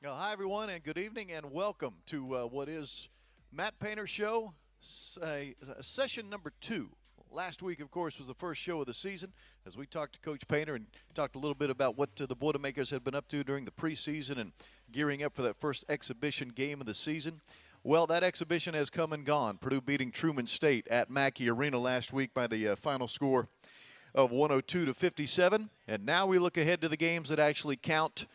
Well, hi, everyone, and good evening, and welcome to what is Matt Painter Show, session number 2. Last week, of course, was the first show of the season as we talked to Coach Painter and talked a little bit about what the Boilermakers had been up to during the preseason and gearing up for that first exhibition game of the season. Well, that exhibition has come and gone. Purdue beating Truman State at Mackey Arena last week by the final score of 102-57. And now we look ahead to the games that actually count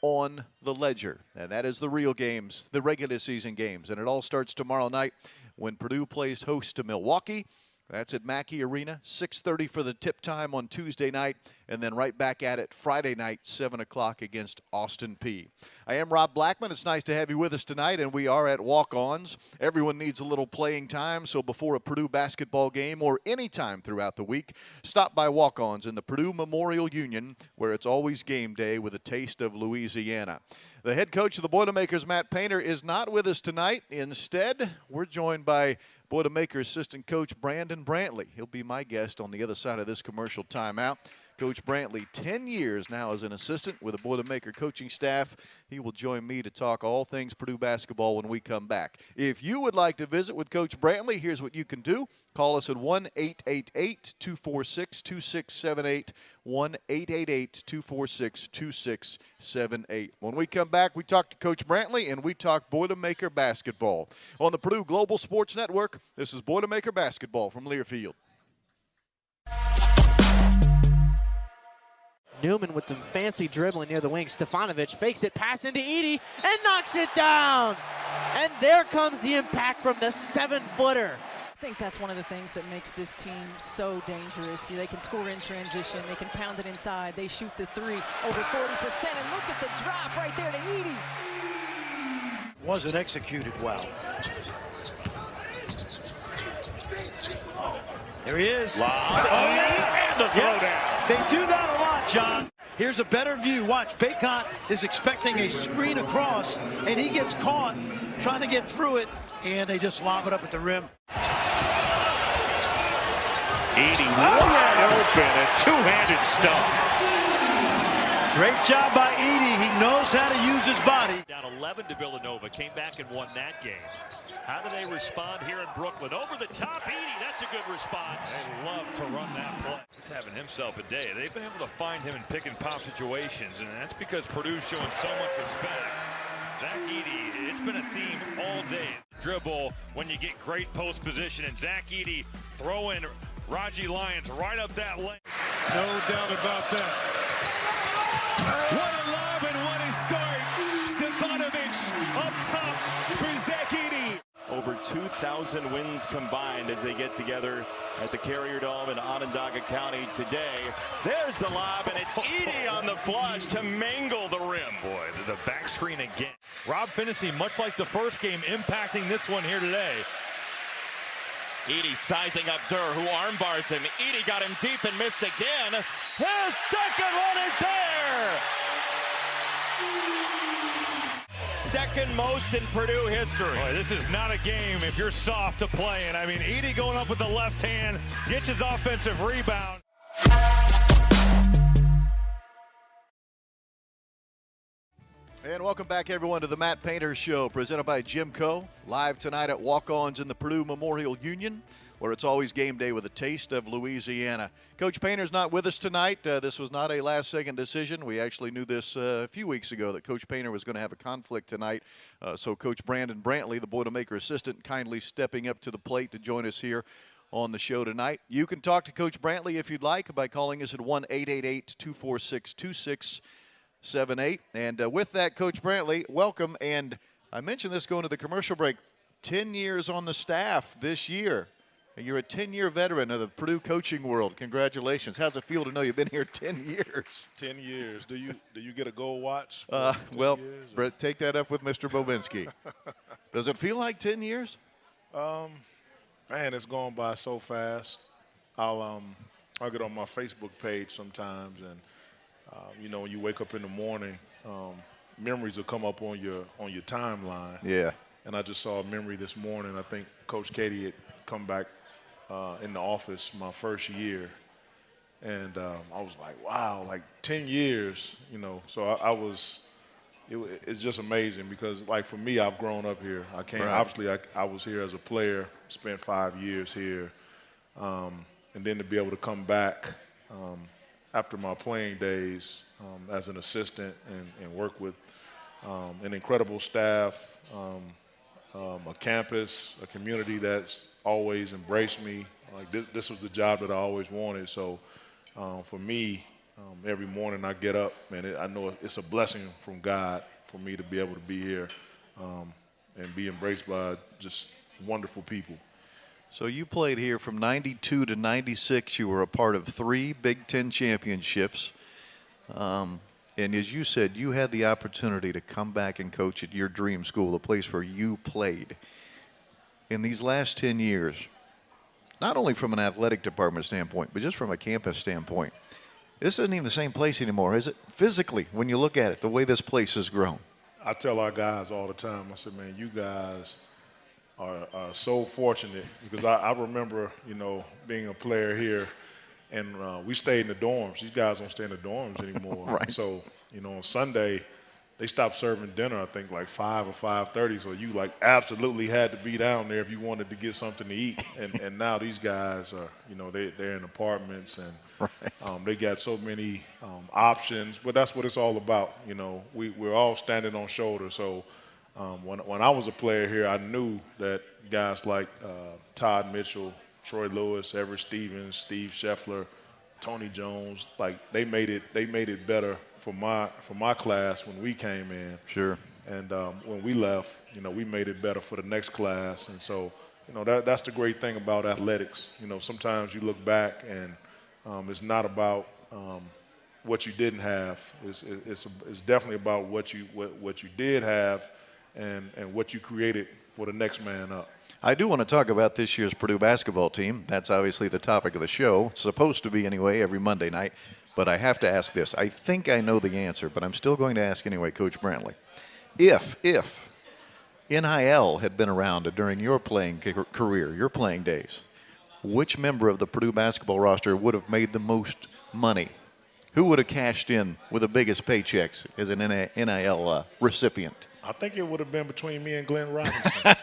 on the ledger, and that is the real games, the regular season games. And it all starts tomorrow night when Purdue plays host to Milwaukee. That's at Mackey Arena, 6:30 for the tip time on Tuesday night, and then right back at it Friday night, 7 o'clock against Austin Peay. I am Rob Blackman. It's nice to have you with us tonight, and we are at walk-ons. Everyone needs a little playing time, so before a Purdue basketball game or any time throughout the week, stop by walk-ons in the Purdue Memorial Union, where it's always game day with a taste of Louisiana. The head coach of the Boilermakers, Matt Painter, is not with us tonight. Instead, we're joined by Boilermakers assistant coach Brandon Brantley. He'll be my guest on the other side of this commercial timeout. Coach Brantley, 10 years now as an assistant with the Boilermaker coaching staff. He will join me to talk all things Purdue basketball when we come back. If you would like to visit with Coach Brantley, here's what you can do. Call us at 1-888-246-2678, 1-888-246-2678. When we come back, we talk to Coach Brantley and we talk Boilermaker basketball. On the Purdue Global Sports Network, this is Boilermaker basketball from Learfield. Newman with the fancy dribbling near the wing. Stefanovic fakes it, pass into Edey, and knocks it down. And there comes the impact from the 7-footer. I think that's one of the things that makes this team so dangerous. They can score in transition. They can pound it inside. They shoot the three over 40%. And look at the drop right there to Edey. Wasn't executed well. There he is. Wow. And the throwdown. They do that a lot, John. Here's a better view. Watch, Baycott is expecting a screen across, and he gets caught trying to get through it, and they just lob it up at the rim. Edey wide open, a two-handed stump. Great job by Edey. He knows how to use his body. Down 11 to Villanova, came back and won that game. How do they respond here in Brooklyn? Over the top, Edey, that's a good response. They love to run that play. He's having himself a day. They've been able to find him in pick and pop situations, and that's because Purdue's showing so much respect. Zach Edey, it's been a theme all day. Dribble when you get great post position, and Zach Edey throwing Raji Lyons right up that lane. No doubt about that. What a lob and what a start. Stefanovic up top for Zach Edey. Over 2,000 wins combined as they get together at the Carrier Dome in Onondaga County today. There's the lob, and it's Edey on the flush to mangle the rim. Boy, the back screen again. Rob Finney, much like the first game, impacting this one here today. Edey sizing up Durr, who armbars him. Edey got him deep and missed again. His second one is there! Second most in Purdue history. Boy, this is not a game if you're soft to play in. I mean, Edey going up with the left hand, gets his offensive rebound. And welcome back, everyone, to the Matt Painter Show, presented by Jimco, live tonight at walk-ons in the Purdue Memorial Union, where it's always game day with a taste of Louisiana. Coach Painter's not with us tonight. This was not a last-second decision. We actually knew this a few weeks ago that Coach Painter was going to have a conflict tonight. So Coach Brandon Brantley, the Boilermaker assistant, kindly stepping up to the plate to join us here on the show tonight. You can talk to Coach Brantley if you'd like by calling us at 1-888-246-2678. And with that, Coach Brantley, welcome. And I mentioned this going to the commercial break, 10 years on the staff this year. And you're a 10-year veteran of the Purdue coaching world. Congratulations. How's it feel to know you've been here 10 years? 10 years. Do you get a gold watch? Well, Brett, take that up with Mr. Bobinski. Does it feel like 10 years? Man, it's gone by so fast. I'll get on my Facebook page sometimes, and you know, when you wake up in the morning, memories will come up on your timeline. Yeah. And I just saw a memory this morning. I think Coach Katie had come back in the office my first year, and I was like, wow, like 10 years, you know. So I was, it's just amazing because, like, for me, I've grown up here. I came, obviously, I was here as a player, spent 5 years here, and then to be able to come back after my playing days as an assistant and work with an incredible staff, a campus, a community that's always embraced me. Like this was the job that I always wanted. So for me, every morning I get up, man, I know it's a blessing from God for me to be able to be here and be embraced by just wonderful people. So you played here from 92 to 96. You were a part of 3 Big Ten championships. And as you said, you had the opportunity to come back and coach at your dream school, the place where you played. In these last 10 years, not only from an athletic department standpoint, but just from a campus standpoint, this isn't even the same place anymore, is it? Physically, when you look at it, the way this place has grown. I tell our guys all the time, I said, man, you guys are so fortunate because I remember, being a player here, and we stayed in the dorms. These guys don't stay in the dorms anymore. Right. So, on Sunday, they stopped serving dinner, I think, like 5 or 5:30. So you, absolutely had to be down there if you wanted to get something to eat. And now these guys are, they're in apartments and they got so many options. But that's what it's all about. We're all standing on shoulders. So when I was a player here, I knew that guys like Todd Mitchell, Troy Lewis, Everett Stevens, Steve Scheffler, Tony Jones, they made it better for my class when we came in. Sure. And when we left, we made it better for the next class. And so, that's the great thing about athletics. Sometimes you look back and it's not about what you didn't have. It's definitely about what you did have and what you created for the next man up. I do want to talk about this year's Purdue basketball team. That's obviously the topic of the show. It's supposed to be anyway every Monday night. But I have to ask this. I think I know the answer, but I'm still going to ask anyway, Coach Brantley. If NIL had been around during your playing career, your playing days, which member of the Purdue basketball roster would have made the most money? Who would have cashed in with the biggest paychecks as an NIL recipient? I think it would have been between me and Glenn Robinson.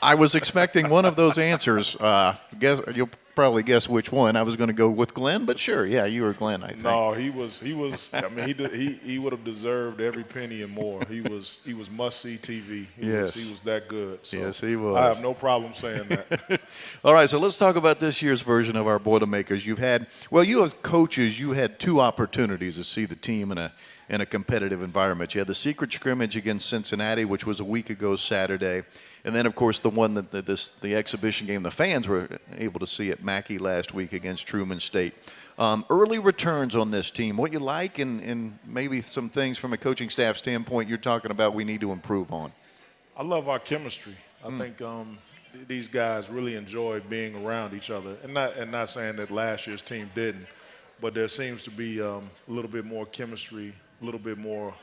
I was expecting one of those answers. You'll probably guess which one. I was going to go with Glenn, but sure, yeah, you were Glenn, I think. No, he was. I mean, he would have deserved every penny and more. He was must-see TV. He was that good. So yes, he was. I have no problem saying that. All right, so let's talk about this year's version of our Boilermakers. You as coaches, you had 2 opportunities to see the team in a competitive environment. You had the secret scrimmage against Cincinnati, which was a week ago Saturday. And then, of course, the one the exhibition game the fans were able to see at Mackey last week against Truman State. Early returns on this team, what you like and maybe some things from a coaching staff standpoint you're talking about we need to improve on. I love our chemistry. I think these guys really enjoy being around each other. And not saying that last year's team didn't, but there seems to be a little bit more chemistry, a little bit more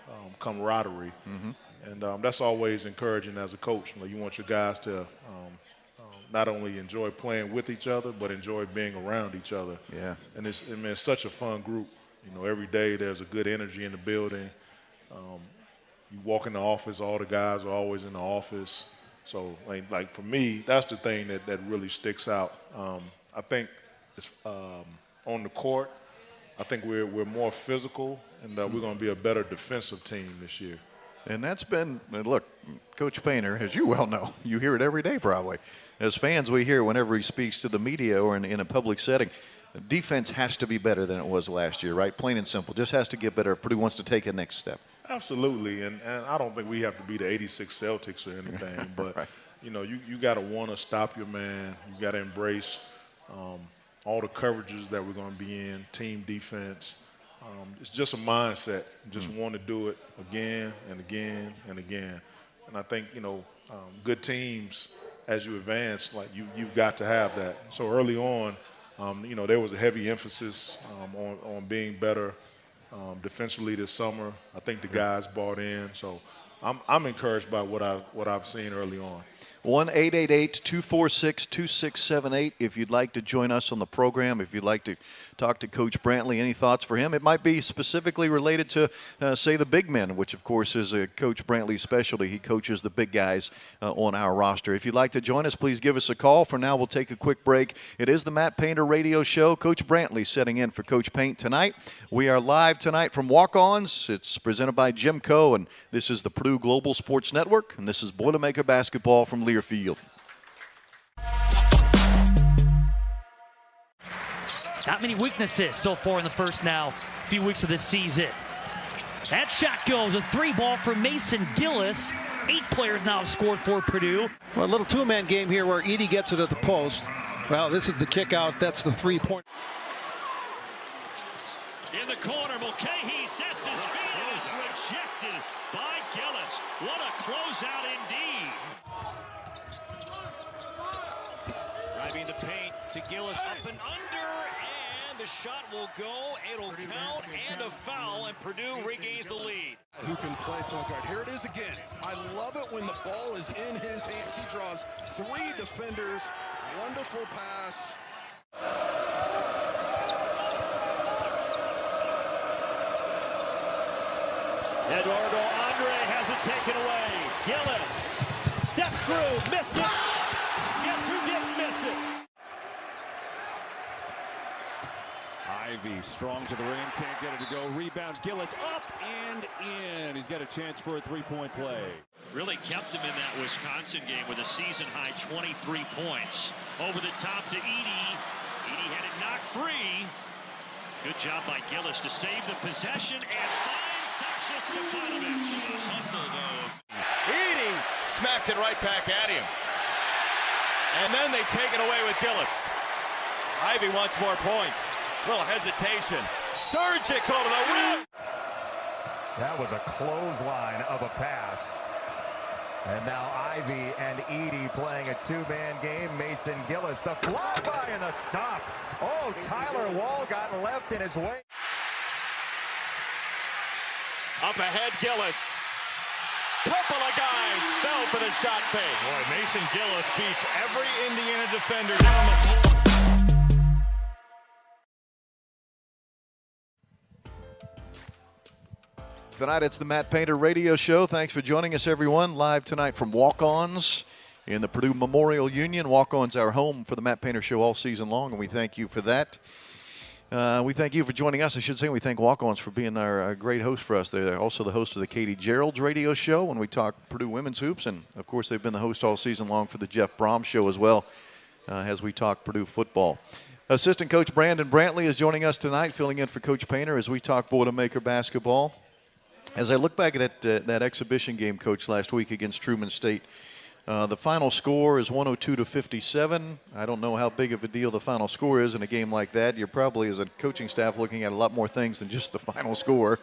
camaraderie. Mm-hmm. And that's always encouraging as a coach. You want your guys to not only enjoy playing with each other, but enjoy being around each other. Yeah. And it's such a fun group. Every day there's a good energy in the building. You walk in the office, all the guys are always in the office. So, like for me, that's the thing that really sticks out. I think it's, on the court, I think we're more physical, and we're going to be a better defensive team this year. And that's been, look, Coach Painter, as you well know, you hear it every day probably. As fans, we hear whenever he speaks to the media or in a public setting, defense has to be better than it was last year, right? Plain and simple. Just has to get better. Purdue wants to take a next step. Absolutely. And I don't think we have to be the 86 Celtics or anything. But, right. You got to want to stop your man. You got to embrace all the coverages that we're going to be in, team defense. It's just a mindset. You just want to do it again and again and again. And I think, good teams, as you advance, you've got to have that. So early on, there was a heavy emphasis on being better defensively this summer. I think the guys bought in. So I'm encouraged by what I've seen early on. 1-888-246-2678 if you'd like to join us on the program, if you'd like to talk to Coach Brantley, any thoughts for him? It might be specifically related to, say, the big men, which, of course, is Coach Brantley's specialty. He coaches the big guys on our roster. If you'd like to join us, please give us a call. For now, we'll take a quick break. It is the Matt Painter Radio Show. Coach Brantley setting in for Coach Paint tonight. We are live tonight from Walk-Ons. It's presented by Jim Coe, and this is the Purdue Global Sports Network, and this is Boilermaker basketball from Learfield. Not many weaknesses so far in the first few weeks of this season. That shot goes, a 3-ball for Mason Gillis. 8 players now have scored for Purdue. Well, a little 2-man game here where Edey gets it at the post. Well, this is the kick out. That's the 3-point. In the corner, Mulcahy sets his feet and is rejected by Gillis. What a closeout indeed. Driving the paint to Gillis, up and under, and the shot will go. It'll count, and a foul, and Purdue regains the lead. Who can play point guard? Here it is again. I love it when the ball is in his hands. He draws 3 defenders. Wonderful pass. Eduardo Andre has it taken away. Gillis steps through, missed it. Guess who didn't miss it? Ivey strong to the rim, can't get it to go. Rebound, Gillis up and in. He's got a chance for a 3-point play. Really kept him in that Wisconsin game with a season-high 23 points. Over the top to Edey. Edey had it knocked free. Good job by Gillis to save the possession and find Sasha Stefanovic. Hustle, though. Edey smacked it right back at him. And then they take it away with Gillis. Ivey wants more points. Little hesitation. Surgical to the rim. That was a clothesline of a pass. And now Ivey and Edey playing a 2-man game. Mason Gillis, the flyby and the stop. Oh, Tyler Wall got left in his way. Up ahead, Gillis. Couple of guys fell for the shot fake. Boy, Mason Gillis beats every Indiana defender down the floor. Tonight it's the Matt Painter Radio Show. Thanks for joining us, everyone. Live tonight from Walk-Ons in the Purdue Memorial Union. Walk-Ons are home for the Matt Painter Show all season long, and we thank you for that. We thank you for joining us. I should say we thank Walk-Ons for being our great host for us. They're also the host of the Katie Gearlds Radio Show when we talk Purdue women's hoops, and, of course, they've been the host all season long for the Jeff Brom Show as well as we talk Purdue football. Assistant Coach Brandon Brantley is joining us tonight, filling in for Coach Painter as we talk Boilermaker basketball. As I look back at that exhibition game, Coach, last week against Truman State, the final score is 102-57. I don't know how big of a deal the final score is in a game like that. You're probably, as a coaching staff, looking at a lot more things than just the final score,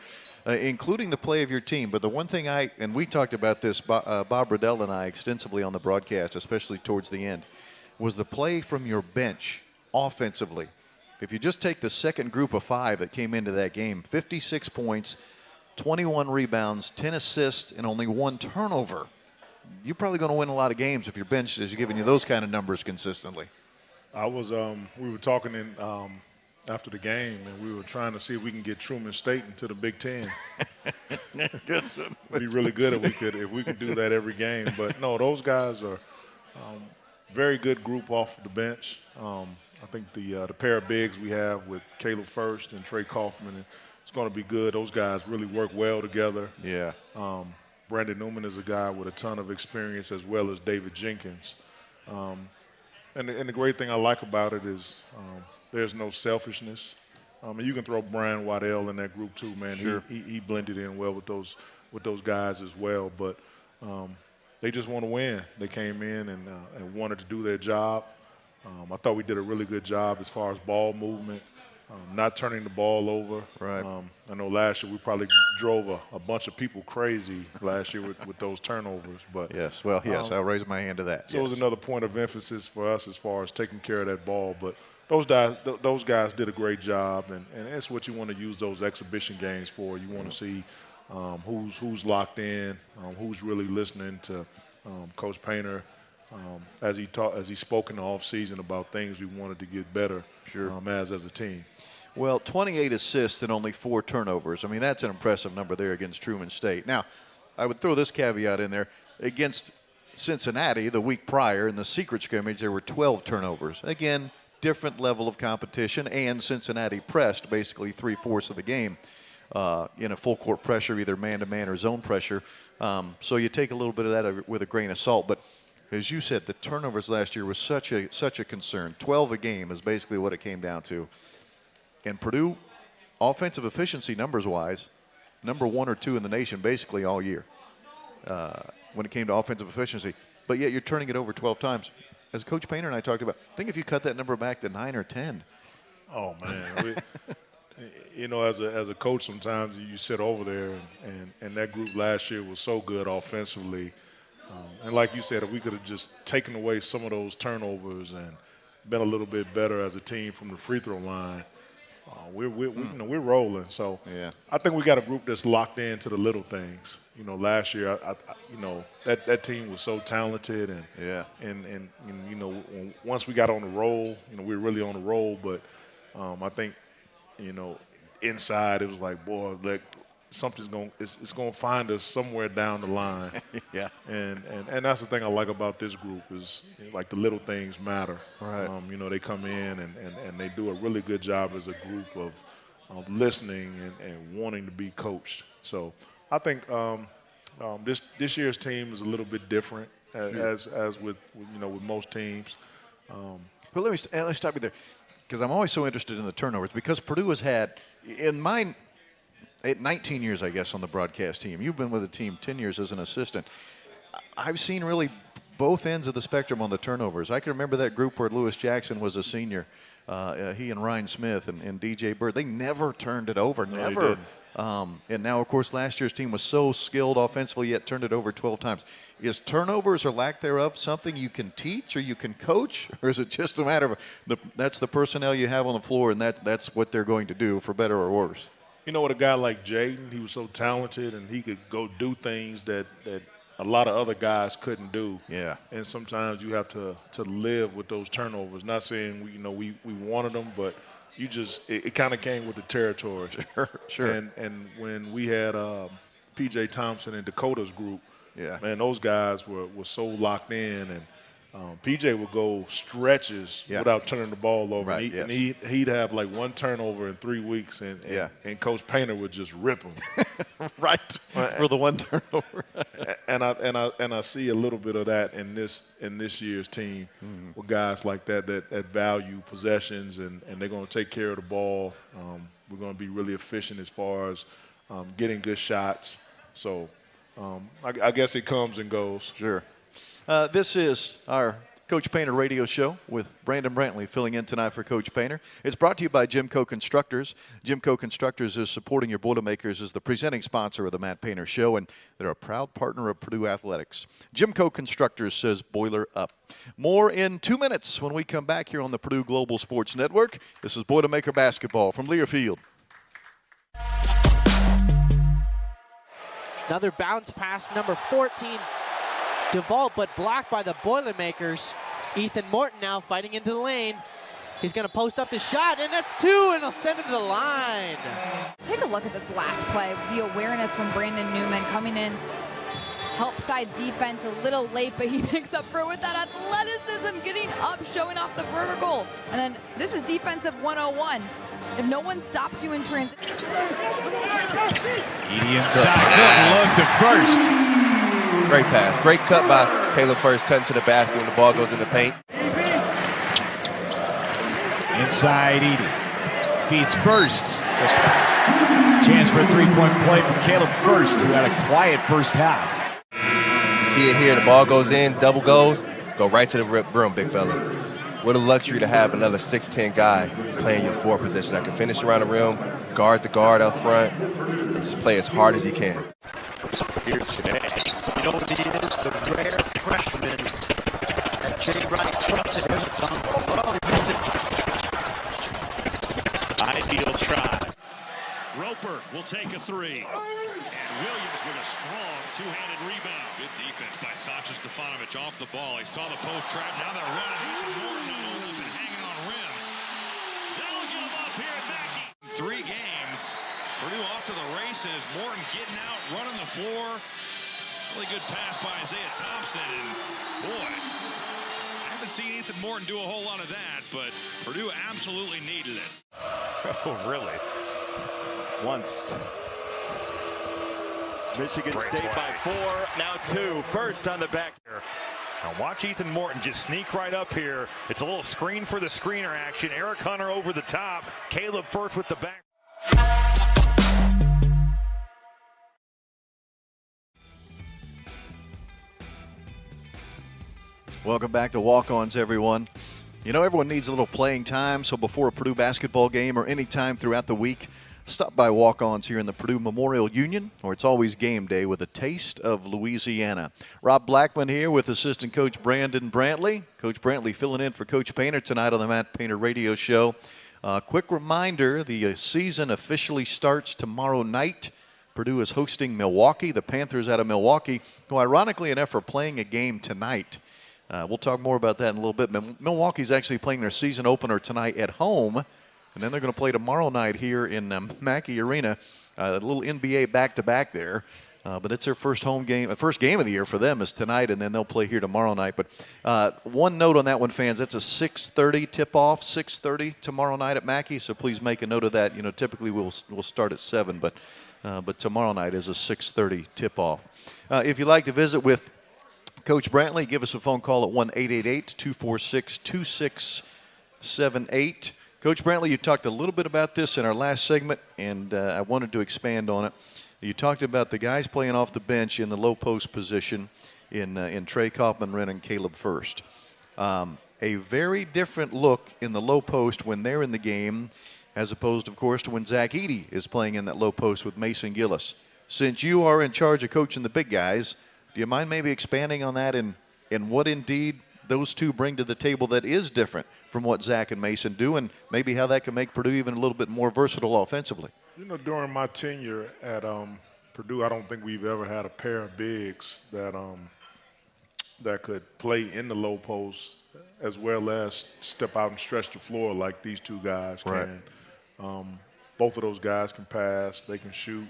including the play of your team. But the one thing and we talked about this, Bob Riddell and I, extensively on the broadcast, especially towards the end, was the play from your bench offensively. If you just take the second group of 5 that came into that game, 56 points, 21 rebounds, 10 assists, and only 1 turnover. You're probably going to win a lot of games if your bench is giving you those kind of numbers consistently. We were talking after the game, and we were trying to see if we can get Truman State into the Big Ten. It'd be really good if we could do that every game. But no, those guys are very good group off the bench. I think the pair of bigs we have with Caleb First and Trey Kaufman, it's going to be good. Those guys really work well together. Yeah. Brandon Newman is a guy with a ton of experience, as well as David Jenkins. And the great thing I like about it is there's no selfishness. And you can throw Brian Waddell in that group too, man. Sure. He blended in well with those guys as well. But they just want to win. They came in and wanted to do their job. I thought we did a really good job as far as ball movement. Not turning the ball over. Right. I know last year we probably drove a bunch of people crazy last year with those turnovers. But yes, well, yes, I'll raise my hand to that. So it was another point of emphasis for us as far as taking care of that ball. But those guys did a great job, and that's what you want to use those exhibition games for. You want to see who's locked in, who's really listening to Coach Painter as he spoke in the offseason about things we wanted to get better as a team. Well, 28 assists and only 4 turnovers. I mean, that's an impressive number there against Truman State. Now, I would throw this caveat in there. Against Cincinnati the week prior in the secret scrimmage, there were 12 turnovers. Again, different level of competition, and Cincinnati pressed basically 3/4 of the game in a full court pressure, either man-to-man or zone pressure. So you take a little bit of that with a grain of salt. But as you said, the turnovers last year was such a concern. 12 a game is basically what it came down to. And Purdue, offensive efficiency numbers-wise, number 1 or 2 in the nation basically all year when it came to offensive efficiency. But yet you're turning it over 12 times. As Coach Painter and I talked about, I think if you cut that number back to 9 or 10. Oh, man. You know, as a coach, sometimes you sit over there, and that group last year was so good offensively. And like you said, if we could have just taken away some of those turnovers and been a little bit better as a team from the free throw line, we're rolling. So I think we got a group that's locked into the little things. You know, last year, that team was so talented, and you know, once we got on the roll, you know, we were really on the roll. But I think, you know, inside it was like, boy, like something's it's gonna find us somewhere down the line. And that's the thing I like about this group is, like, the little things matter. Right. You know, they come in and they do a really good job as a group of listening and wanting to be coached. So I think this year's team is a little bit different as with most teams. But let me stop you there, because I'm always so interested in the turnovers, because Purdue has had, in mine, 19 years, I guess, on the broadcast team. You've been with the team 10 years as an assistant. I've seen really both ends of the spectrum on the turnovers. I can remember that group where Lewis Jackson was a senior. He and Ryan Smith and DJ Bird, they never turned it over, never. And now, of course, last year's team was so skilled offensively, yet turned it over 12 times. Is turnovers or lack thereof something you can teach or you can coach? Or is it just a matter of that's the personnel you have on the floor, and that's what they're going to do, for better or worse? You know, with a guy like Jaden, he was so talented, and he could go do things that a lot of other guys couldn't do. Yeah. And sometimes you have to live with those turnovers. Not saying we wanted them, but you just it kind of came with the territory. Sure. And when we had P.J. Thompson and Dakota's group, man, those guys were so locked in, and P.J. would go stretches without turning the ball over. Right, and he'd have like 1 turnover in 3 weeks, and Coach Painter would just rip him. Right, for the 1 turnover. and I see a little bit of that in this year's team with guys like that value possessions, and they're going to take care of the ball. We're going to be really efficient as far as getting good shots. So I guess it comes and goes. Sure. This is our Coach Painter radio show with Brandon Brantley filling in tonight for Coach Painter. It's brought to you by Jimco Constructors. Jimco Constructors is supporting your Boilermakers as the presenting sponsor of the Matt Painter Show, and they're a proud partner of Purdue Athletics. Jimco Constructors says boiler up. More in 2 minutes when we come back here on the Purdue Global Sports Network. This is Boilermaker basketball from Learfield. Another bounce pass, number 14. DeVault, but blocked by the Boilermakers. Ethan Morton now fighting into the lane. He's going to post up the shot, and that's 2, and he'll send him to the line. Take a look at this last play. The awareness from Brandon Newman coming in. Help side defense a little late, but he makes up for it with that athleticism, getting up, showing off the vertical. And then this is defensive 101. If no one stops you in transition. Edey inside, good look to first. Great pass. Great cut by Caleb First, cutting to the basket when the ball goes in the paint. Inside Edey. Feeds First. Chance for a three-point play from Caleb First, who had a quiet first half. You see it here. The ball goes in, double goes, go right to the rim, big fella. What a luxury to have another 6'10" guy playing your 4 position. that can finish around the rim, guard the guard up front, and just play as hard as he can. Here today, you know what he is? The rare freshman that Jay Wright trusted him. Ideal try. Roper will take a 3. And Two-handed rebound. Good defense by Sasha Stefanovic off the ball. He saw the post trap. Now they're running. Ethan Morton all up and hanging on rims. That'll get him up here at Mackey. 3 games. Purdue off to the races. Morton getting out, running the floor. Really good pass by Isaiah Thompson. And boy, I haven't seen Ethan Morton do a whole lot of that, but Purdue absolutely needed it. Oh, really? Once. Michigan State by 4, now 2. First on the back. Now watch Ethan Morton just sneak right up here. It's a little screen for the screener action. Eric Hunter over the top. Caleb Firth with the back. Welcome back to Walk-Ons, everyone. You know, everyone needs a little playing time, so before a Purdue basketball game or any time throughout the week, stop by Walk-Ons here in the Purdue Memorial Union, where it's always game day with a taste of Louisiana. Rob Blackman here with assistant coach Brandon Brantley. Coach Brantley filling in for Coach Painter tonight on the Matt Painter Radio Show. Quick reminder, the season officially starts tomorrow night. Purdue is hosting Milwaukee. The Panthers out of Milwaukee, who ironically enough are playing a game tonight. We'll talk more about that in a little bit. Milwaukee's actually playing their season opener tonight at home, and then they're going to play tomorrow night here in Mackey Arena. A little NBA back-to-back there, but it's their first home game. First game of the year for them is tonight, and then they'll play here tomorrow night. But one note on that one, fans, that's a 6:30 tip-off, 6:30 tomorrow night at Mackey, so please make a note of that. You know, typically we'll start at 7, but tomorrow night is a 6:30 tip-off. If you'd like to visit with Coach Brantley, give us a phone call at 1-888-246-2678. Coach Brantley, you talked a little bit about this in our last segment, and I wanted to expand on it. You talked about the guys playing off the bench in the low post position in Trey Kaufman-Renn and Caleb First. A very different look in the low post when they're in the game, as opposed, of course, to when Zach Edey is playing in that low post with Mason Gillis. Since you are in charge of coaching the big guys, do you mind maybe expanding on that and what indeed those two bring to the table that is different from what Zach and Mason do, and maybe how that can make Purdue even a little bit more versatile offensively? You know, during my tenure at Purdue, I don't think we've ever had a pair of bigs that could play in the low post as well as step out and stretch the floor like these two guys can. Right. Both of those guys can pass, they can shoot,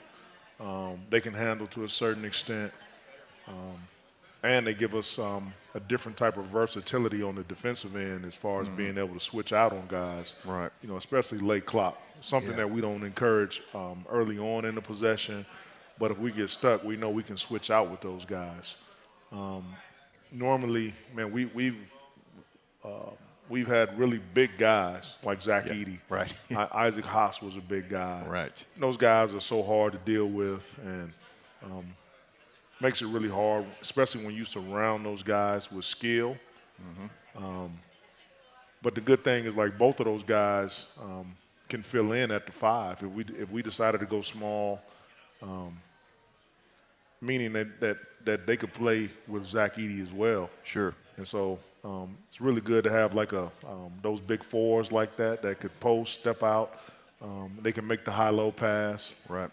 they can handle to a certain extent. And they give us a different type of versatility on the defensive end as far as being able to switch out on guys. Right. You know, especially late clock. Something that we don't encourage early on in the possession. But if we get stuck, we know we can switch out with those guys. Normally, man, we've had really big guys like Zach Edey. Right. Isaac Haas was a big guy. Right. And those guys are so hard to deal with, and makes it really hard, especially when you surround those guys with skill. But the good thing is, like, both of those guys can fill in at the 5 if we decided to go small, meaning that they could play with Zach Edey as well. Sure. And so it's really good to have like those big 4s like that could post, step out. They can make the high-low pass. Right.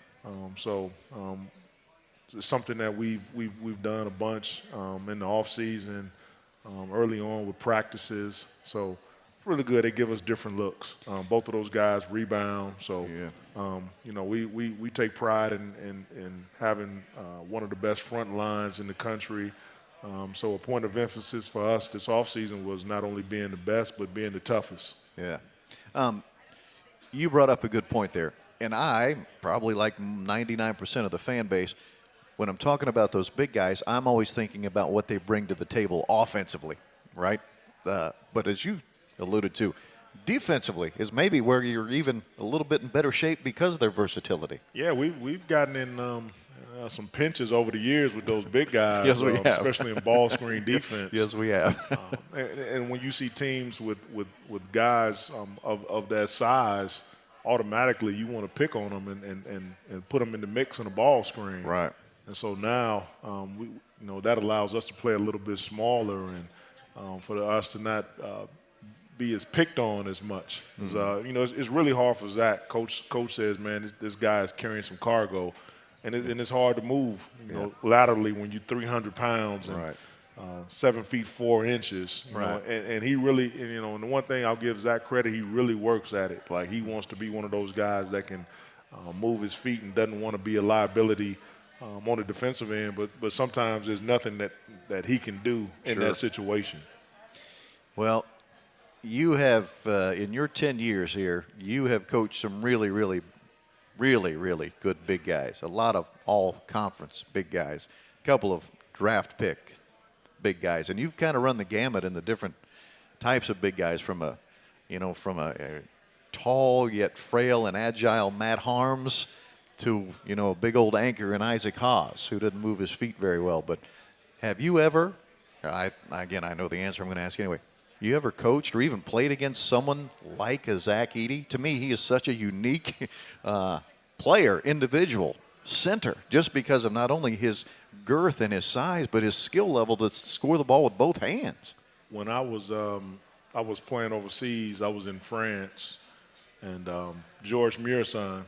It's something that we've done a bunch in the off season, early on with practices. So it's really good. They give us different looks. Both of those guys rebound. So you know, we take pride in having one of the best front lines in the country. So a point of emphasis for us this off season was not only being the best, but being the toughest. Yeah. You brought up a good point there, and I probably like 99% of the fan base. When I'm talking about those big guys, I'm always thinking about what they bring to the table offensively, right? But as you alluded to, defensively is maybe where you're even a little bit in better shape because of their versatility. Yeah, we've gotten in some pinches over the years with those big guys. Yes, we have. Especially in ball screen defense. Yes, we have. And when you see teams with guys of that size, automatically you want to pick on them and put them in the mix in the ball screen. Right. And so now, that allows us to play a little bit smaller and for us to not be as picked on as much. It's really hard for Zach. Coach says, man, this guy is carrying some cargo. and it's hard to move, you know, laterally when you're 300 pounds and 7 feet 4 inches. You know, and he really, you know, and the one thing I'll give Zach credit, he really works at it. Like, he wants to be one of those guys that can move his feet and doesn't want to be a liability on the defensive end. But sometimes there's nothing that he can do in that situation. Well, you have, in your 10 years here, you have coached some really, really good big guys. A lot of all-conference big guys. A couple of draft pick big guys. And you've kind of run the gamut in the different types of big guys, from a tall yet frail and agile Matt Harms to, you know, a big old anchor in Isaac Haas, who didn't move his feet very well. But have you ever, again, I know the answer, I'm going to ask anyway, you ever coached or even played against someone like a Zach Edey? To me, he is such a unique player, individual, center, just because of not only his girth and his size, but his skill level to score the ball with both hands. When I was playing overseas, I was in France, and George Murson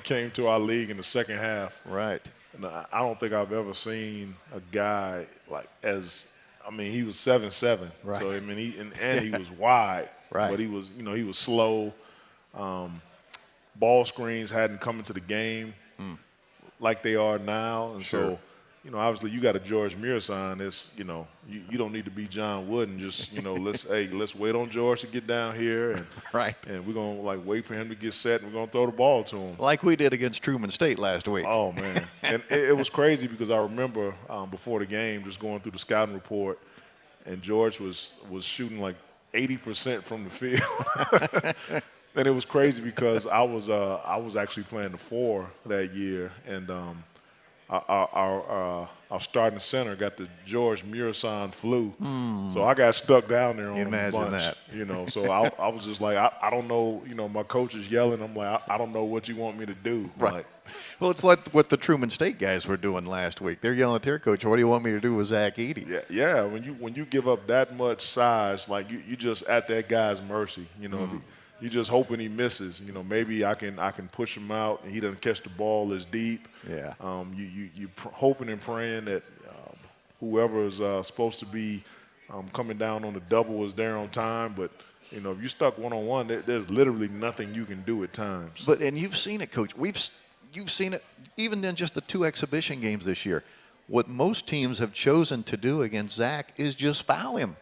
came to our league in the second half. Right. And I don't think I've ever seen a guy he was 7'7". Right. So I mean, he was wide. Right. But he was, you know, he was slow. Ball screens hadn't come into the game like they are now, and so, you know, obviously you got a George Murson. It's, you know, you don't need to be John Wood and just, you know, let's wait on George to get down here, and and we're gonna wait for him to get set, and we're gonna throw the ball to him like we did against Truman State last week. Oh man, and it was crazy because I remember before the game just going through the scouting report, and George was shooting like 80% from the field. And it was crazy because I was actually playing the 4 that year, and our starting center got the George Murson flu, so I got stuck down there on him a bunch. That. You know, so I was just like, I don't know. You know, my coach is yelling. I'm like, I don't know what you want me to do. Right. Like, well, it's like what the Truman State guys were doing last week. They're yelling at their coach, "What do you want me to do with Zach Edey?" Yeah. When you give up that much size, like you just at that guy's mercy. You know. You're just hoping he misses. You know, maybe I can push him out and he doesn't catch the ball as deep. Yeah. You hoping and praying that whoever is supposed to be coming down on the double is there on time. But, you know, if you're stuck one-on-one, there's literally nothing you can do at times. And you've seen it, Coach. You've seen it even in just the 2 exhibition games this year. What most teams have chosen to do against Zach is just foul him.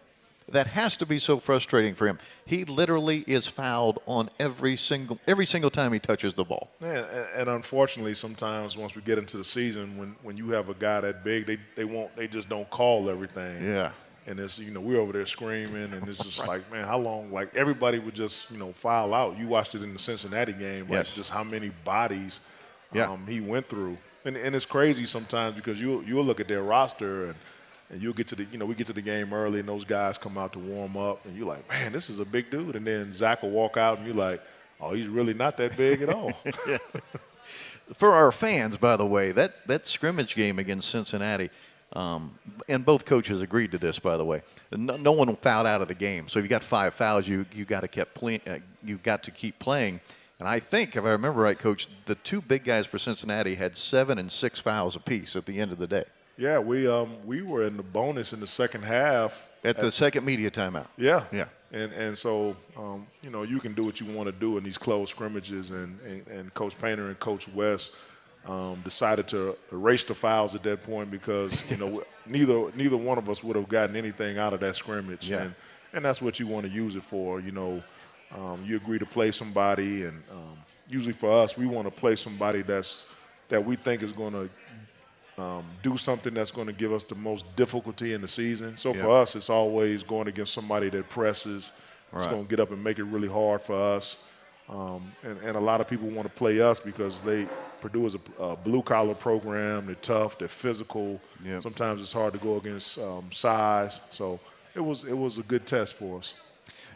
That has to be so frustrating for him. He literally is fouled on every single time he touches the ball. Yeah, and unfortunately, sometimes once we get into the season, when you have a guy that big, they just don't call everything. Yeah. And it's, you know, we're over there screaming, and it's just like, man, how long? Like, everybody would just, you know, foul out. You watched it in the Cincinnati game, like just how many bodies he went through. And it's crazy sometimes because you'll look at their roster and you'll get to we get to the game early, and those guys come out to warm up, and you're like, man, this is a big dude. And then Zach will walk out, and you're like, oh, he's really not that big at all. For our fans, by the way, that scrimmage game against Cincinnati, and both coaches agreed to this, by the way. No one fouled out of the game. So if you got 5 fouls, you got to keep playing. And I think, if I remember right, Coach, the 2 big guys for Cincinnati had 7 and 6 fouls apiece at the end of the day. Yeah, we were in the bonus in the second half. At the second media timeout. Yeah. Yeah. And so, you know, you can do what you want to do in these close scrimmages, and Coach Painter and Coach West decided to erase the fouls at that point because, you know, neither one of us would have gotten anything out of that scrimmage. Yeah. And that's what you want to use it for. You know, you agree to play somebody, and usually for us, we want to play somebody that we think is going to do something that's going to give us the most difficulty in the season. So for us, it's always going against somebody that presses. It's going to get up and make it really hard for us. And a lot of people want to play us because Purdue is a blue-collar program. They're tough. They're physical. Yep. Sometimes it's hard to go against size. So it was a good test for us.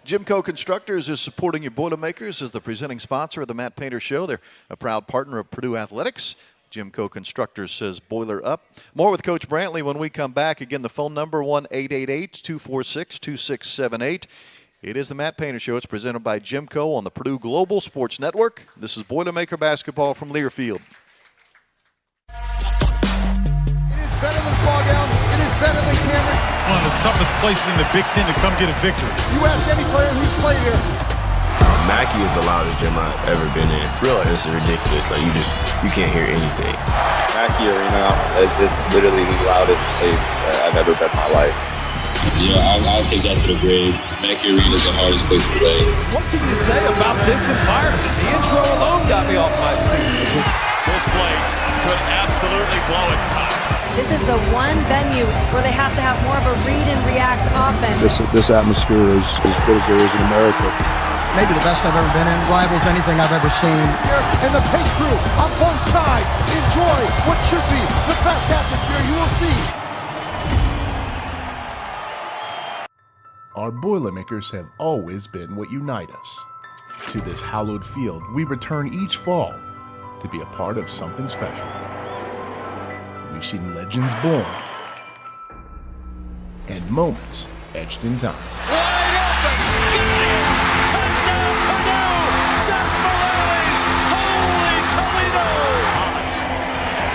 Jimco Constructors is supporting your Boilermakers as the presenting sponsor of the Matt Painter Show. They're a proud partner of Purdue Athletics. Jimco Constructors says boiler up. More with Coach Brantley when we come back. Again, the phone number 1-888-246-2678. It is the Matt Painter Show. It's presented by Jimco on the Purdue Global Sports Network. This is Boilermaker basketball from Learfield. toughest places in the Big Ten to come get a victory. You ask any player who's played here. Mackey is the loudest gym I've ever been in. Really, it's ridiculous. Like, you can't hear anything. Mackey Arena is literally the loudest place I've ever been in my life. Yeah, I'll take that to the grave. Mackey Arena is the hardest place to play. What can you say about this environment? The intro alone got me off my seat. This place could absolutely blow its top. This is the one venue where they have to have more of a read and react offense. This atmosphere is as good as there is in America. Maybe the best I've ever been in, rivals anything I've ever seen. And the paint crew on both sides enjoy what should be the best atmosphere you will see. Our Boilermakers have always been what unite us. To this hallowed field, we return each fall to be a part of something special. We've seen legends born and moments etched in time. Wide open! Touchdown Purdue! Seth Morales! Holy Toledo! Thomas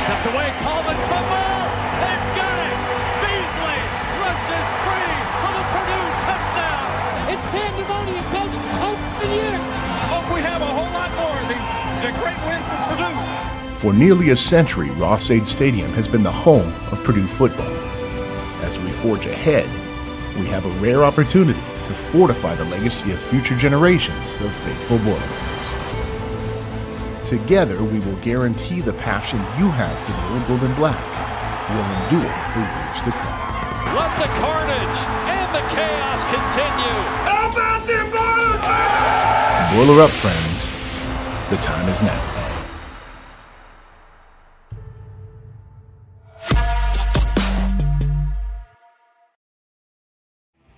steps away, Coleman fumble, and got it! Beasley rushes free for the Purdue touchdown! It's pandemonium, Coach! Open year! I hope we have a whole lot more of these. It's a great win for Purdue. For nearly a century, Ross-Ade Stadium has been the home of Purdue football. As we forge ahead, we have a rare opportunity to fortify the legacy of future generations of faithful Boilermakers. Together, we will guarantee the passion you have for the old gold and black will endure for years to come. Let the carnage and the chaos continue. How about them Boilers? Boiler up, friends. The time is now.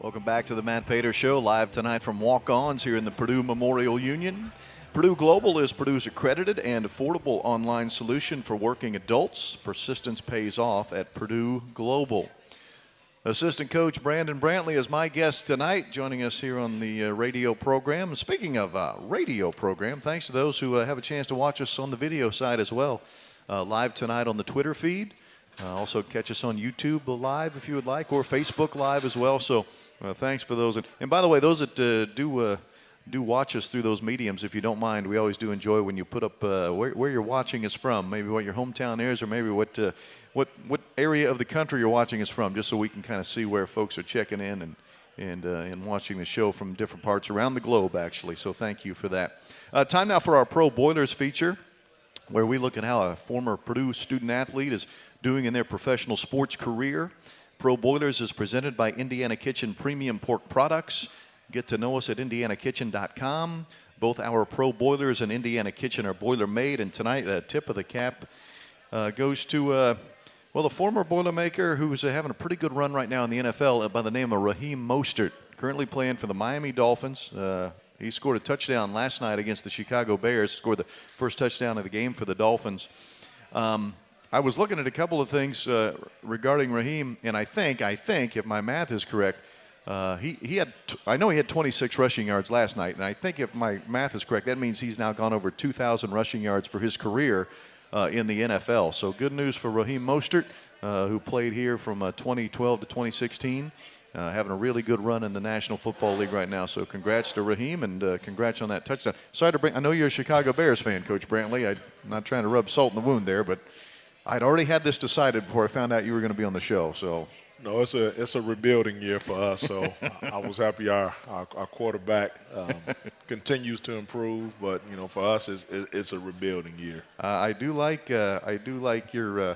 Welcome back to the Matt Painter Show, live tonight from Walk-Ons here in the Purdue Memorial Union. Purdue Global is Purdue's accredited and affordable online solution for working adults. Persistence pays off at Purdue Global. Assistant Coach Brandon Brantley is my guest tonight, joining us here on the radio program. Speaking of radio program, thanks to those who have a chance to watch us on the video side as well, live tonight on the Twitter feed. Also catch us on YouTube live if you would like, or Facebook live as well. So thanks for those. And by the way, those that do watch us through those mediums, if you don't mind, we always do enjoy when you put up where you're watching us from, maybe what your hometown is, or maybe what area of the country you're watching us from, just so we can kind of see where folks are checking in and watching the show from different parts around the globe, actually. So thank you for that. Time now for our Pro Boilers feature, where we look at how a former Purdue student athlete is doing in their professional sports career. Pro Boilers is presented by Indiana Kitchen Premium Pork Products. Get to know us at indianakitchen.com. Both our Pro Boilers and Indiana Kitchen are boiler made, and tonight a tip of the cap goes to the former Boilermaker who's having a pretty good run right now in the NFL by the name of Raheem Mostert, currently playing for the Miami Dolphins. He scored a touchdown last night against the Chicago Bears, scored the first touchdown of the game for the Dolphins. I was looking at a couple of things regarding Raheem, and I think, if my math is correct, I know he had 26 rushing yards last night, and I think if my math is correct, that means he's now gone over 2,000 rushing yards for his career in the NFL. So good news for Raheem Mostert, who played here from 2012 to 2016. Having a really good run in the National Football League right now. So congrats to Raheem, and congrats on that touchdown. Sorry to bring, I know you're a Chicago Bears fan, Coach Brantley. I'm not trying to rub salt in the wound there, but I'd already had this decided before I found out you were going to be on the show. So no, it's a rebuilding year for us. So I was happy our quarterback continues to improve, but for us it's a rebuilding year. I do like your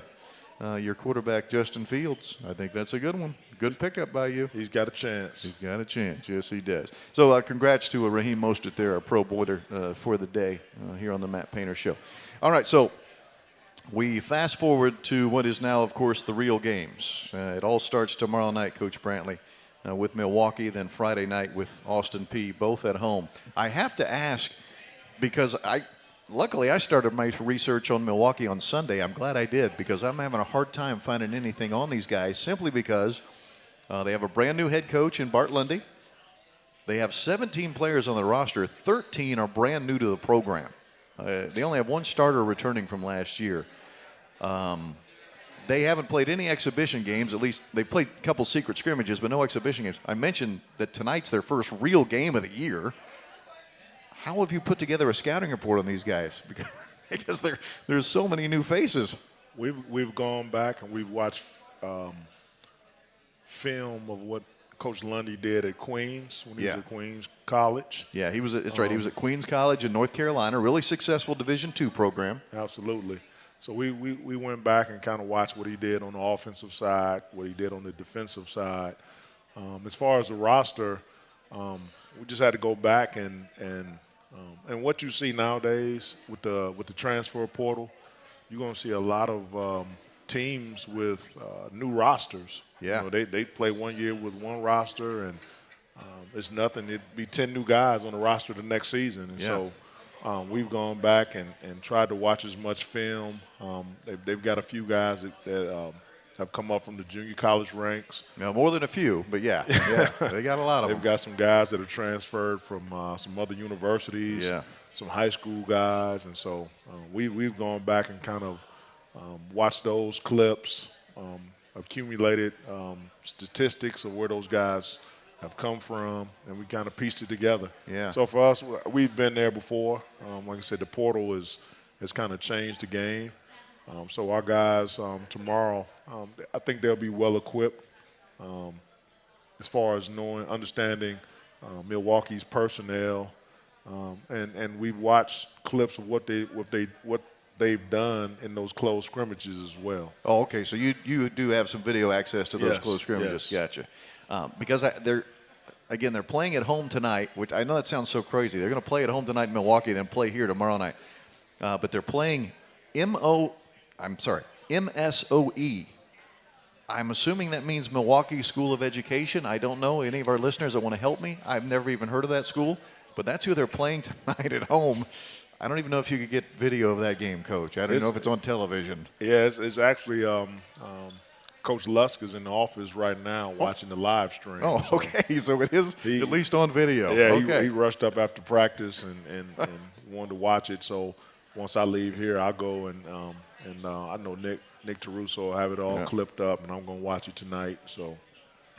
quarterback Justin Fields. I think that's a good one. Good pickup by you. He's got a chance. He's got a chance. Yes, he does. So congrats to Raheem Mostert there, our Pro Boiler for the day here on the Matt Painter Show. All right, so we fast forward to what is now, of course, the real games. It all starts tomorrow night, Coach Brantley, with Milwaukee, then Friday night with Austin Peay, both at home. I have to ask, because luckily I started my research on Milwaukee on Sunday. I'm glad I did, because I'm having a hard time finding anything on these guys, simply because they have a brand new head coach in Bart Lundy. They have 17 players on the roster. 13 are brand new to the program. They only have one starter returning from last year. they haven't played any exhibition games. At least they played a couple secret scrimmages, but no exhibition games. I mentioned that tonight's their first real game of the year. How have you put together a scouting report on these guys? Because there's so many new faces. We've gone back and we've watched film of what Coach Lundy did at Queens when he was at Queens College. Yeah, he was. That's right. He was at Queens College in North Carolina. Really successful Division II program. Absolutely. So we went back and kind of watched what he did on the offensive side, what he did on the defensive side. As far as the roster, we just had to go back and what you see nowadays with the transfer portal, you're going to see a lot of teams with new rosters. Yeah. You know, they play 1 year with one roster, and it's nothing. It'd be 10 new guys on the roster the next season. And so we've gone back and tried to watch as much film. They've got a few guys that have come up from the junior college ranks. Now, more than a few, but yeah, they got a lot of them. They've got some guys that are transferred from some other universities, some high school guys. And so we've gone back and kind of watched those clips, accumulated statistics of where those guys have come from, and we kind of pieced it together. Yeah. So for us, we've been there before. Like I said, the portal has kind of changed the game. So our guys tomorrow, I think they'll be well equipped as far as understanding Milwaukee's personnel, and we've watched clips of what they've done in those close scrimmages as well. Oh, okay. So you do have some video access to those close scrimmages. Yes. Gotcha. Because they're playing at home tonight, which I know that sounds so crazy. They're going to play at home tonight in Milwaukee, then play here tomorrow night. But they're playing MSOE. I'm assuming that means Milwaukee School of Education. I don't know. Any of our listeners that want to help me? I've never even heard of that school. But that's who they're playing tonight at home. I don't even know if you could get video of that game, Coach. I don't know if it's on television. Yeah, it's actually Coach Lusk is in the office right now watching the live stream. Oh, okay. So it is at least on video. Yeah, okay. he rushed up after practice and wanted to watch it. So once I leave here, I'll go and I know Nick Taruso will have it all clipped up, and I'm going to watch it tonight. So.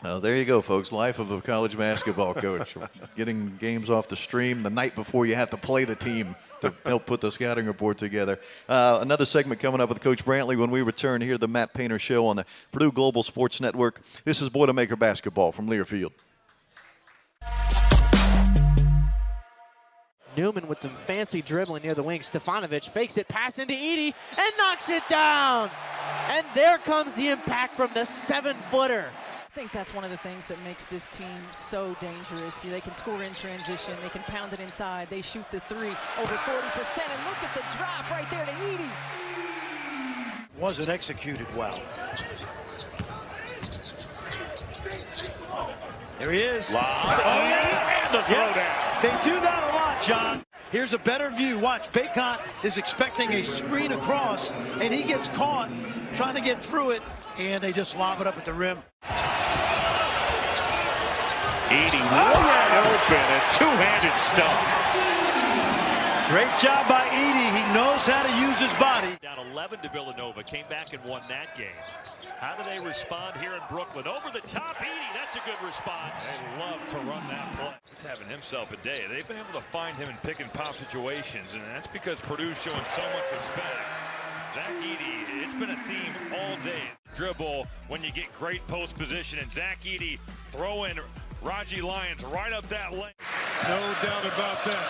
There you go, folks. Life of a college basketball coach. Getting games off the stream the night before you have to play the team to help put the scouting report together. Another segment coming up with Coach Brantley when we return here, the Matt Painter Show on the Purdue Global Sports Network. This is Boilermaker Basketball from Learfield. Newman with the fancy dribbling near the wing. Stefanovic fakes it, pass into Edey, and knocks it down. And there comes the impact from the 7-footer. I think that's one of the things that makes this team so dangerous. They can score in transition. They can pound it inside. They shoot the three over 40%. And look at the drop right there to Edey. Wasn't executed well. There he is. And the throwdown. They do that a lot, John. Here's a better view. Watch, Baycott is expecting a screen across, and he gets caught trying to get through it, and they just lob it up at the rim. Edey wide open, a two-handed stump. Great job by Edey. He knows how to use his body. Down 11 to Villanova, came back and won that game. How do they respond here in Brooklyn? Over the top, Edey, that's a good response. They love to run that play. He's having himself a day. They've been able to find him in pick and pop situations, and that's because Purdue's showing so much respect. Zach Edey, it's been a theme all day. Dribble when you get great post position, and Zach Edey throwing Raji Lyons right up that lane. No doubt about that.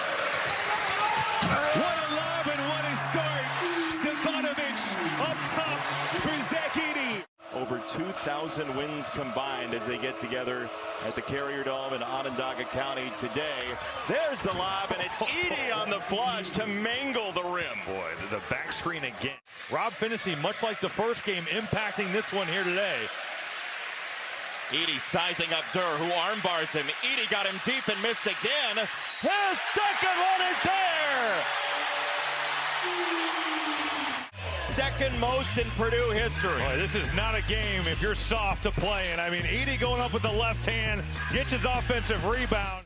What a lob and what a start. Stefanovic up top for Zach Edey. Over 2,000 wins combined as they get together at the Carrier Dome in Onondaga County today. There's the lob, and it's Edey on the flush to mangle the rim. Boy, the back screen again. Rob Finney, much like the first game, impacting this one here today. Edey sizing up Durr, who armbars him. Edey got him deep and missed again. His second one is there! Second most in Purdue history. Boy, this is not a game if you're soft to play in. I mean, Edey going up with the left hand, gets his offensive rebound.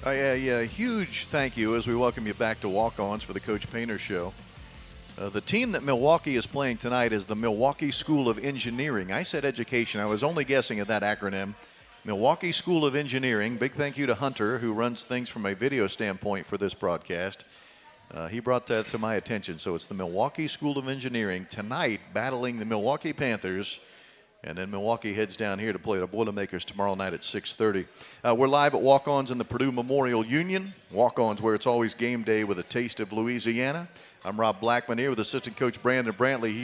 Yeah, huge thank you as we welcome you back to Walk-Ons for the Coach Painter Show. The team that Milwaukee is playing tonight is the Milwaukee School of Engineering. I said education. I was only guessing at that acronym. Milwaukee School of Engineering. Big thank you to Hunter, who runs things from a video standpoint for this broadcast. He brought that to my attention. So it's the Milwaukee School of Engineering tonight battling the Milwaukee Panthers. And then Milwaukee heads down here to play the Boilermakers tomorrow night at 6:30. We're live at Walk-Ons in the Purdue Memorial Union. Walk-Ons where it's always game day with a taste of Louisiana. I'm Rob Blackman here with assistant coach Brandon Brantley.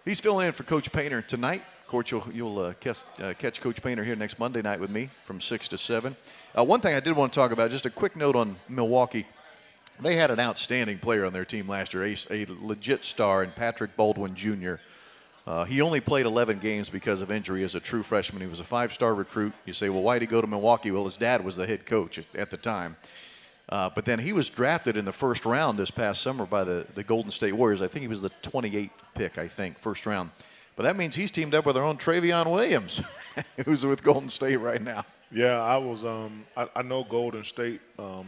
He's filling in for Coach Painter tonight. Of course, you'll catch Coach Painter here next Monday night with me from 6 to 7. One thing I did want to talk about, just a quick note on Milwaukee. They had an outstanding player on their team last year, a legit star in Patrick Baldwin Jr. He only played 11 games because of injury as a true freshman. He was a 5-star recruit. You say, well, why did he go to Milwaukee? Well, his dad was the head coach at the time. But then he was drafted in the first round this past summer by the Golden State Warriors. I think he was the 28th pick, first round. But that means he's teamed up with our own Travion Williams, who's with Golden State right now. Yeah, I know Golden State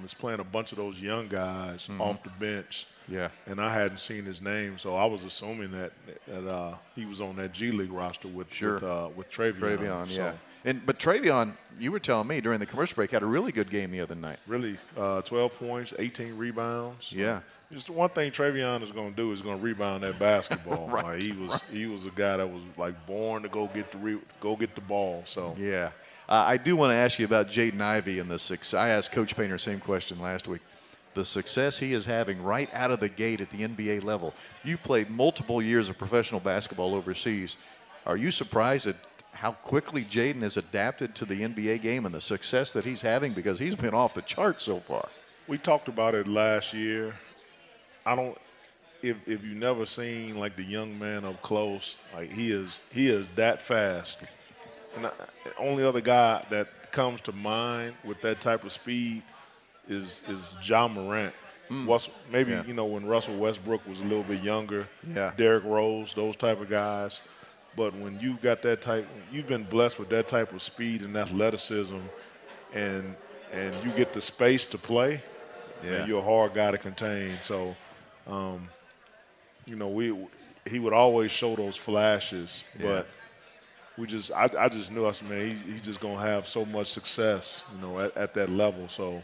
is playing a bunch of those young guys off the bench. Yeah. And I hadn't seen his name, so I was assuming that he was on that G League roster with Travion. Travion, yeah. But Travion, you were telling me during the commercial break, had a really good game the other night. Really, 12 points, 18 rebounds. Yeah. Just one thing Travion is going to do is going to rebound that basketball. Right. He was a guy that was like born to go get the ball. So yeah. I do want to ask you about Jaden Ivey and the success. I asked Coach Painter the same question last week. The success he is having right out of the gate at the NBA level. You played multiple years of professional basketball overseas. Are you surprised at how quickly Jaden has adapted to the NBA game and the success that he's having, because he's been off the charts so far? We talked about it last year. If you never seen like the young man up close, like he is that fast. And the only other guy that comes to mind with that type of speed is Ja Morant. Maybe when Russell Westbrook was a little bit younger, Derrick Rose, those type of guys. But when you've got you've been blessed with that type of speed and athleticism, and you get the space to play, and you're a hard guy to contain. So, he would always show those flashes, but I just knew he's just gonna have so much success, at that level. So,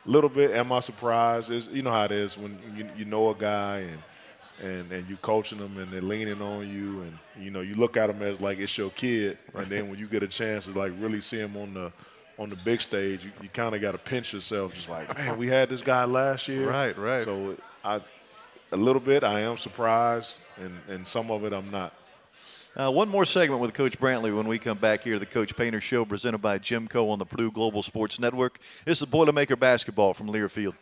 a little bit, am I surprised? You know how it is when you know a guy and you coaching them and they're leaning on you, and you look at them as like it's your kid, and then when you get a chance to like really see him on the big stage, you kind of got to pinch yourself, just like, man, we had this guy last year. Right. So a little bit I am surprised, and some of it I'm not. One more segment with Coach Brantley when we come back here, the Coach Painter Show, presented by Jimco on the Purdue Global Sports Network. This is Boilermaker basketball from Learfield.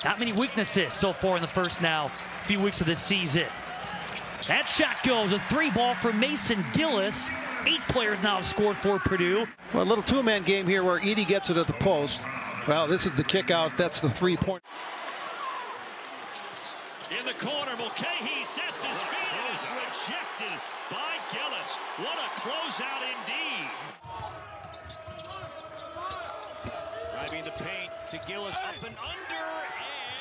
Not many weaknesses so far in the first few weeks of this season. That shot goes, a 3-ball for Mason Gillis. 8 players now have scored for Purdue. Well, a little two-man game here where Edey gets it at the post. Well, this is the kick out. That's the 3-point. In the corner, Mulcahy sets his feet. It's rejected by Gillis. What a closeout indeed. Driving the paint to Gillis, up and under,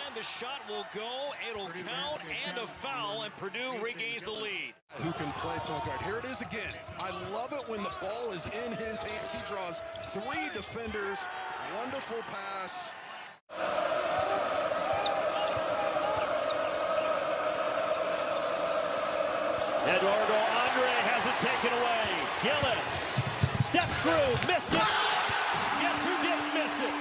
and the shot will go. It'll count, and a foul, and Purdue regains the lead. Who can play point guard? Here it is again. I love it when the ball is in his hands. He draws 3 defenders. Wonderful pass. Eduardo Andre has it taken away. Gillis steps through, missed it. Guess who didn't miss it?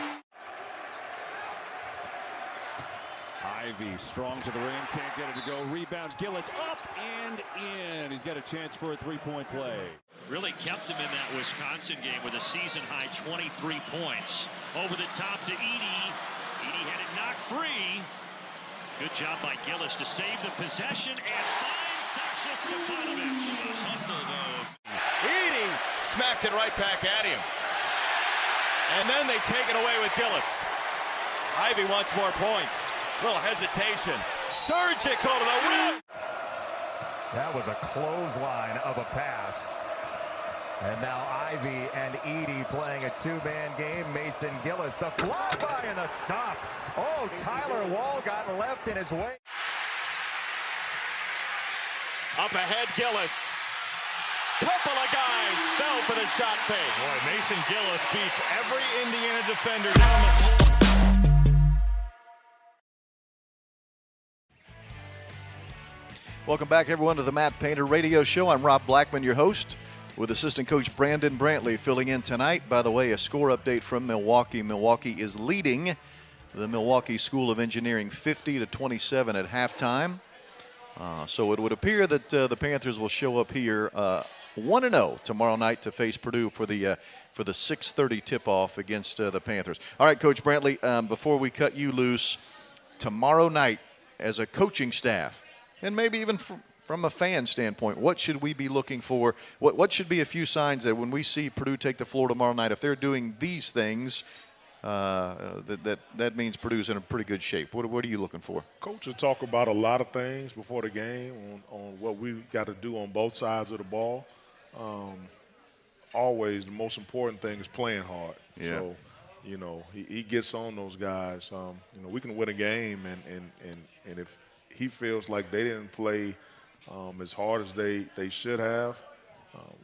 Ivey strong to the rim, can't get it to go. Rebound, Gillis up and in. He's got a chance for a 3-point play. Really kept him in that Wisconsin game with a season-high 23 points. Over the top to Edey. Edey had it knocked free. Good job by Gillis to save the possession and find Sasha Stefanovic. Hustle, though. Edey smacked it right back at him. And then they take it away with Gillis. Ivey wants more points. Little hesitation. Surgical to the rim. That was a clothesline of a pass. And now Ivey and Edey playing a two-man game. Mason Gillis, the flyby and the stop. Oh, Tyler Wall got left in his way. Up ahead, Gillis. Couple of guys fell for the shot fake. Boy, Mason Gillis beats every Indiana defender down the floor. Welcome back, everyone, to the Matt Painter Radio Show. I'm Rob Blackman, your host, with assistant coach Brandon Brantley filling in tonight. By the way, a score update from Milwaukee. Milwaukee is leading the Milwaukee School of Engineering 50-27 at halftime. So it would appear that the Panthers will show up here 1-0 tomorrow night to face Purdue for the 6:30 tip-off against the Panthers. All right, Coach Brantley, before we cut you loose, tomorrow night as a coaching staff, and maybe even from a fan standpoint, what should we be looking for? What should be a few signs that when we see Purdue take the floor tomorrow night, if they're doing these things, that means Purdue's in a pretty good shape? What are you looking for? Coaches talk about a lot of things before the game on what we got to do on both sides of the ball. Always the most important thing is playing hard. Yeah. So, he gets on those guys. We can win a game, and if he feels like they didn't play as hard as they should have,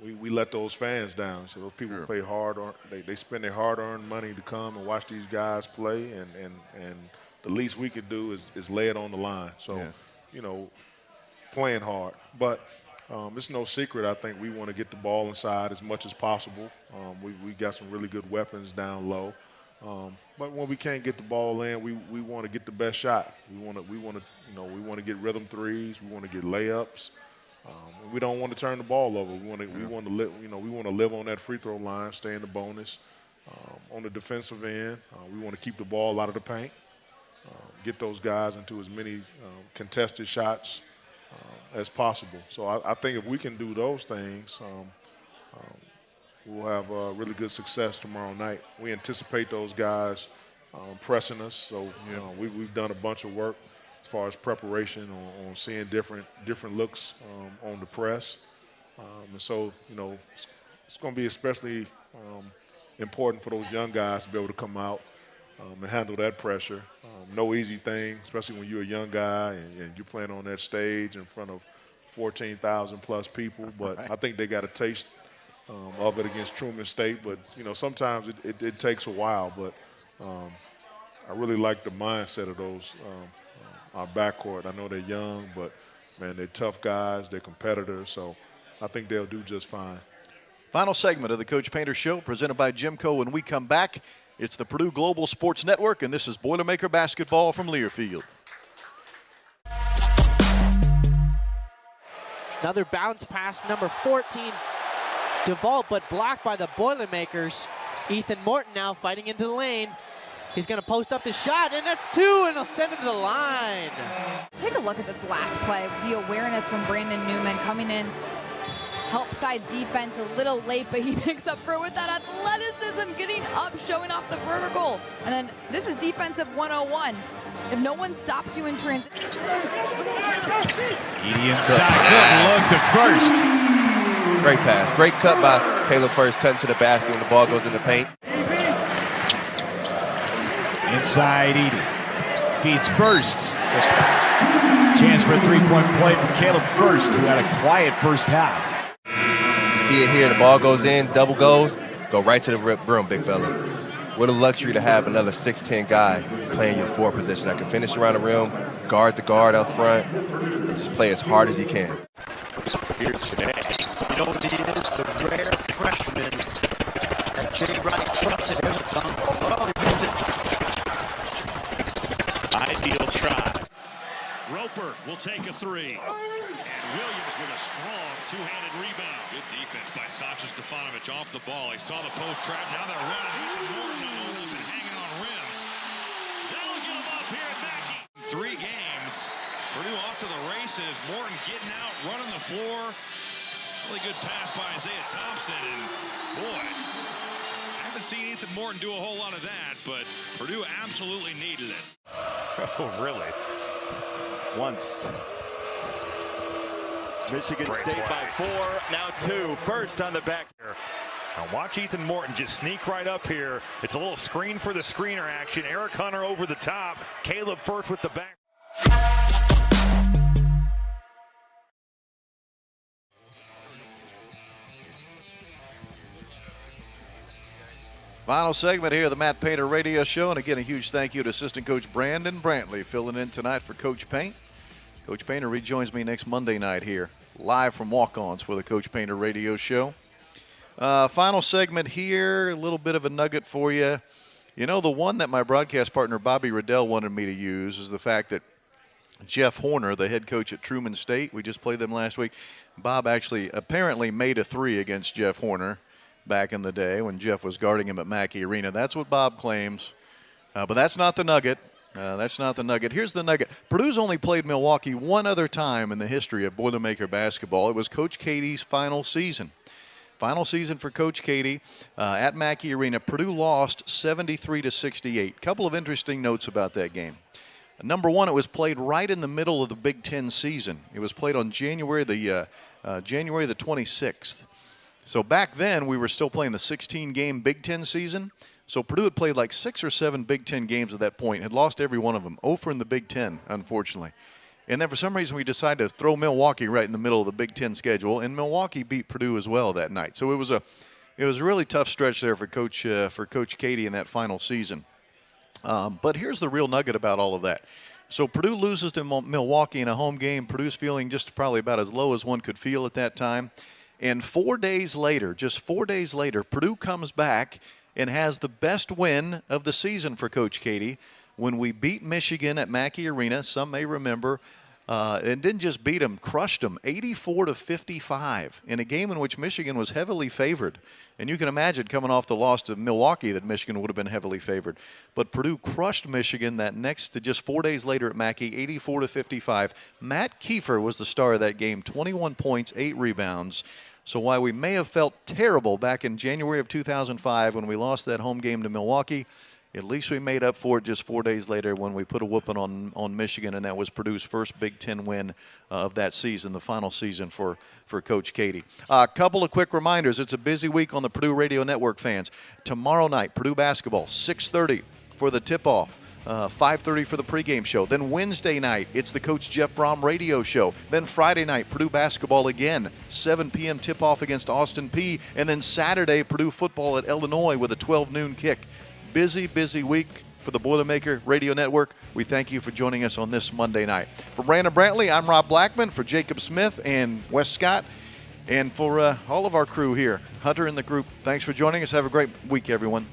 we let those fans down. So those people play hard, they spend their hard-earned money to come and watch these guys play, and the least we could do is lay it on the line. So, playing hard. But it's no secret, I think we want to get the ball inside as much as possible. We got some really good weapons down low. But when we can't get the ball in, we want to get the best shot. We want to get rhythm threes. We want to get layups. We don't want to turn the ball over. We want to live on that free throw line, stay in the bonus. On the defensive end, we want to keep the ball out of the paint, get those guys into as many contested shots as possible. So I think if we can do those things, we'll have really good success tomorrow night. We anticipate those guys pressing us, so we've done a bunch of work as far as preparation on seeing different looks on the press, and so it's going to be especially important for those young guys to be able to come out and handle that pressure. No easy thing, especially when you're a young guy and you're playing on that stage in front of 14,000 plus people. But I think they got a taste of it against Truman State. But sometimes it takes a while. But I really like the mindset of those our backcourt. I know they're young, but man, they're tough guys. They're competitors. So I think they'll do just fine. Final segment of the Coach Painter Show, presented by Jimco. When we come back, it's the Purdue Global Sports Network, and this is Boilermaker basketball from Learfield. Another bounce pass, number 14, DeVault, but blocked by the Boilermakers. Ethan Morton now fighting into the lane. He's going to post up the shot, and that's two, and he'll send him to the line. Take a look at this last play. The awareness from Brandon Newman coming in. Help side defense a little late, but he picks up for it with that athleticism, getting up, showing off the vertical. And then this is defensive 101. If no one stops you in transition. Edey inside, good look to first. Great pass, great cut by Caleb First, cutting to the basket when the ball goes in the paint. Inside Edey, feeds First. Chance for a three-point play from Caleb First, who had a quiet first half. See it here, the ball goes in, double goes, go right to the rim, big fella. What a luxury to have another 6'10" guy playing your forward position. I can finish around the rim, guard the guard up front, and just play as hard as he can. Here today, he is the rare freshman that Jay Wright trusted him to dunk. Ideal try. Roper will take a three. And Williams with a strong two-handed rebound. Good defense by Sasha Stefanovic off the ball. He saw the post trap. Now they're running. Ethan Morton all up and hanging on rims. That'll get him up here at Mackey. 3 games. Purdue off to the races. Morton getting out, running the floor. Really good pass by Isaiah Thompson. And boy, I haven't seen Ethan Morton do a whole lot of that, but Purdue absolutely needed it. Oh, really? Once. Michigan State by 4, now 2. First on the back. Now watch Ethan Morton just sneak right up here. It's a little screen for the screener action. Eric Hunter over the top. Caleb First with the back. Final segment here of the Matt Painter Radio Show. And again, a huge thank you to assistant coach Brandon Brantley filling in tonight for Coach Paint. Coach Painter rejoins me next Monday night here, live from Walk-Ons for the Coach Painter Radio Show. Final segment here, a little bit of a nugget for you. You know, the one that my broadcast partner Bobby Riddell wanted me to use is the fact that Jeff Horner, the head coach at Truman State, we just played them last week. Bob actually apparently made a 3 against Jeff Horner back in the day when Jeff was guarding him at Mackey Arena. That's what Bob claims. But that's not the nugget. That's not the nugget. Here's the nugget. Purdue's only played Milwaukee one other time in the history of Boilermaker basketball. It was Coach Katie's final season. Final season for Coach Katie at Mackey Arena. Purdue lost 73-68. Couple of interesting notes about that game. Number one, it was played right in the middle of the Big Ten season. It was played on January the 26th. So back then, we were still playing the 16-game Big Ten season. So Purdue had played like 6 or 7 Big Ten games at that point, had lost every one of them. 0 in the Big Ten, unfortunately. And then for some reason, we decided to throw Milwaukee right in the middle of the Big Ten schedule, and Milwaukee beat Purdue as well that night. So it was a really tough stretch there for Coach Katie in that final season. But here's the real nugget about all of that. So Purdue loses to Milwaukee in a home game. Purdue's feeling just probably about as low as one could feel at that time. And 4 days later, just 4 days later, Purdue comes back and has the best win of the season for Coach Katie when we beat Michigan at Mackey Arena. Some may remember. And didn't just beat them, crushed them 84-55 in a game in which Michigan was heavily favored. And you can imagine coming off the loss to Milwaukee that Michigan would have been heavily favored. But Purdue crushed Michigan just 4 days later at Mackey, 84-55. Matt Kiefer was the star of that game, 21 points, 8 rebounds. So while we may have felt terrible back in January of 2005 when we lost that home game to Milwaukee, at least we made up for it just 4 days later when we put a whooping on Michigan, and that was Purdue's first Big Ten win of that season, the final season for Coach Katie. A couple of quick reminders. It's a busy week on the Purdue Radio Network, fans. Tomorrow night, Purdue basketball, 6:30 for the tip-off. 5:30 for the pregame show. Then Wednesday night, it's the Coach Jeff Brom radio show. Then Friday night, Purdue basketball again, 7 p.m. tip-off against Austin Peay. And then Saturday, Purdue football at Illinois with a 12 noon kick. Busy, busy week for the Boilermaker Radio Network. We thank you for joining us on this Monday night. For Brandon Brantley, I'm Rob Blackman. For Jacob Smith and Wes Scott, and for all of our crew here, Hunter and the group, thanks for joining us. Have a great week, everyone.